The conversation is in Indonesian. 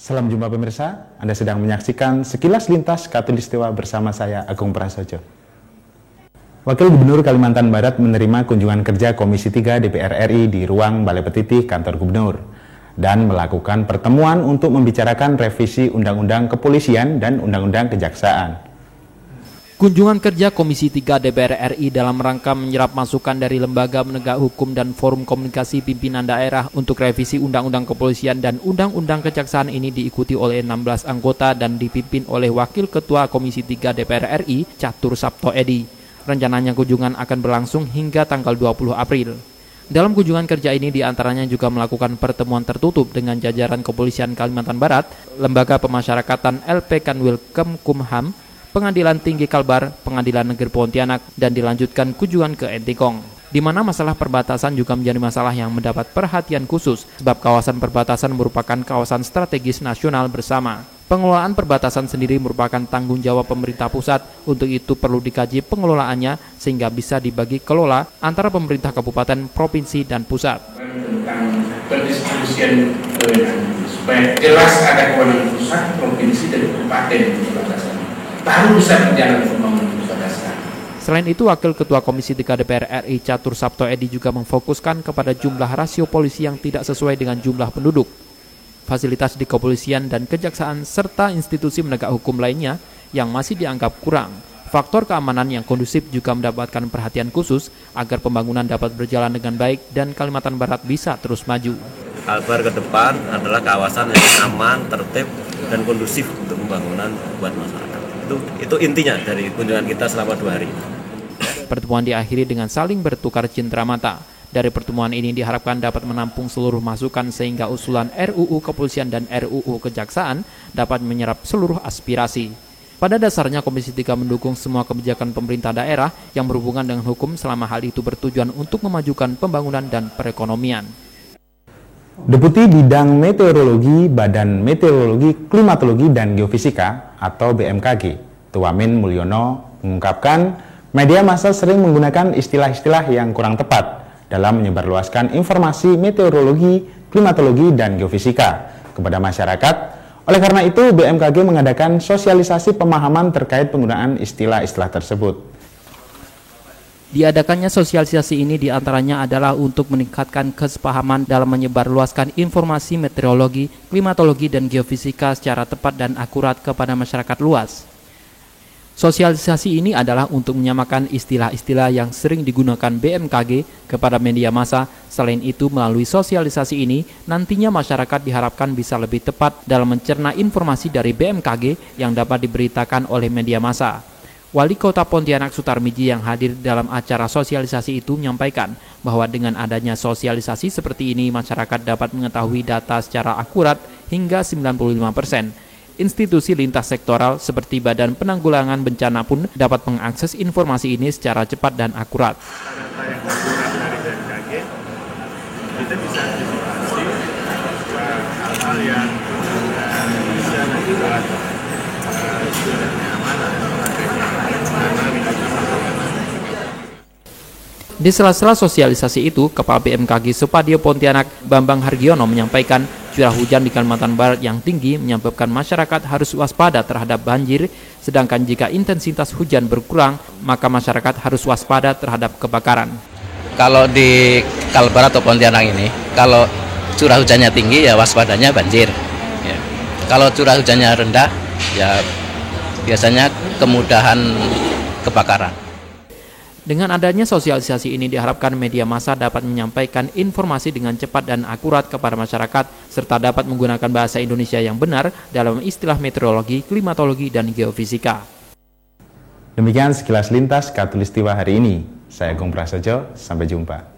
Salam jumpa pemirsa, Anda sedang menyaksikan Sekilas Lintas Khatulistiwa bersama saya Agung Prasojo. Wakil Gubernur Kalimantan Barat menerima kunjungan kerja Komisi 3 DPR RI di ruang Balai Petitih Kantor Gubernur dan melakukan pertemuan untuk membicarakan revisi Undang-Undang Kepolisian dan Undang-Undang Kejaksaan. Kunjungan kerja Komisi 3 DPR RI dalam rangka menyerap masukan dari Lembaga Penegak Hukum dan Forum Komunikasi Pimpinan Daerah untuk revisi Undang-Undang Kepolisian dan Undang-Undang Kejaksaan ini diikuti oleh 16 anggota dan dipimpin oleh Wakil Ketua Komisi 3 DPR RI, Catur Sabto Edi. Rencananya kunjungan akan berlangsung hingga tanggal 20 April. Dalam kunjungan kerja ini diantaranya juga melakukan pertemuan tertutup dengan jajaran Kepolisian Kalimantan Barat, Lembaga Pemasyarakatan LP Kanwil Kemkumham, Pengadilan Tinggi Kalbar, Pengadilan Negeri Pontianak, dan dilanjutkan kunjungan ke Entikong, di mana masalah perbatasan juga menjadi masalah yang mendapat perhatian khusus, sebab kawasan perbatasan merupakan kawasan strategis nasional bersama. Pengelolaan perbatasan sendiri merupakan tanggung jawab pemerintah pusat, untuk itu perlu dikaji pengelolaannya sehingga bisa dibagi kelola antara pemerintah kabupaten, provinsi, dan pusat. Tentang pendistribusian kewenangan, supaya jelas ada kewenangan pusat, provinsi, dan kabupaten perbatasan. Baru bisa berjalan pembangunan perbatasan. Selain itu, Wakil Ketua Komisi 3 DPR RI Catur Sabto Edi juga memfokuskan kepada jumlah rasio polisi yang tidak sesuai dengan jumlah penduduk. Fasilitas di kepolisian dan kejaksaan serta institusi penegak hukum lainnya yang masih dianggap kurang. Faktor keamanan yang kondusif juga mendapatkan perhatian khusus agar pembangunan dapat berjalan dengan baik dan Kalimantan Barat bisa terus maju. Kalbar ke depan adalah kawasan yang aman, tertib, dan kondusif untuk pembangunan buat masyarakat. Itu intinya dari kunjungan kita selama 2 hari. Pertemuan diakhiri dengan saling bertukar cindera mata. Dari pertemuan ini diharapkan dapat menampung seluruh masukan sehingga usulan RUU Kepolisian dan RUU Kejaksaan dapat menyerap seluruh aspirasi. Pada dasarnya Komisi 3 mendukung semua kebijakan pemerintah daerah yang berhubungan dengan hukum selama hal itu bertujuan untuk memajukan pembangunan dan perekonomian. Deputi Bidang Meteorologi Badan Meteorologi, Klimatologi, dan Geofisika atau BMKG, Tuamin Mulyono mengungkapkan media massa sering menggunakan istilah-istilah yang kurang tepat dalam menyebarluaskan informasi meteorologi, klimatologi, dan geofisika kepada masyarakat. Oleh karena itu, BMKG mengadakan sosialisasi pemahaman terkait penggunaan istilah-istilah tersebut. Diadakannya sosialisasi ini diantaranya adalah untuk meningkatkan kesepahaman dalam menyebarluaskan informasi meteorologi, klimatologi, dan geofisika secara tepat dan akurat kepada masyarakat luas. Sosialisasi ini adalah untuk menyamakan istilah-istilah yang sering digunakan BMKG kepada media massa. Selain itu, melalui sosialisasi ini, nantinya masyarakat diharapkan bisa lebih tepat dalam mencerna informasi dari BMKG yang dapat diberitakan oleh media massa. Wali Kota Pontianak Sutarmiji yang hadir dalam acara sosialisasi itu menyampaikan bahwa dengan adanya sosialisasi seperti ini, masyarakat dapat mengetahui data secara akurat hingga 95%. Institusi lintas sektoral seperti Badan Penanggulangan Bencana pun dapat mengakses informasi ini secara cepat dan akurat. Data yang akurat dari BMKG itu bisa antisipasi hal-hal yang bisa membuat Di sela-sela sosialisasi itu, Kepala BMKG Supadio Pontianak Bambang Hargiono menyampaikan curah hujan di Kalimantan Barat yang tinggi menyebabkan masyarakat harus waspada terhadap banjir, sedangkan jika intensitas hujan berkurang, maka masyarakat harus waspada terhadap kebakaran. Kalau di Kalbar atau Pontianak ini, kalau curah hujannya tinggi ya waspadanya banjir. Ya. Kalau curah hujannya rendah, ya biasanya kemudahan kebakaran. Dengan adanya sosialisasi ini diharapkan media massa dapat menyampaikan informasi dengan cepat dan akurat kepada masyarakat, serta dapat menggunakan bahasa Indonesia yang benar dalam istilah meteorologi, klimatologi, dan geofisika. Demikian Sekilas Lintas Khatulistiwa hari ini. Saya Agung Prasojo, sampai jumpa.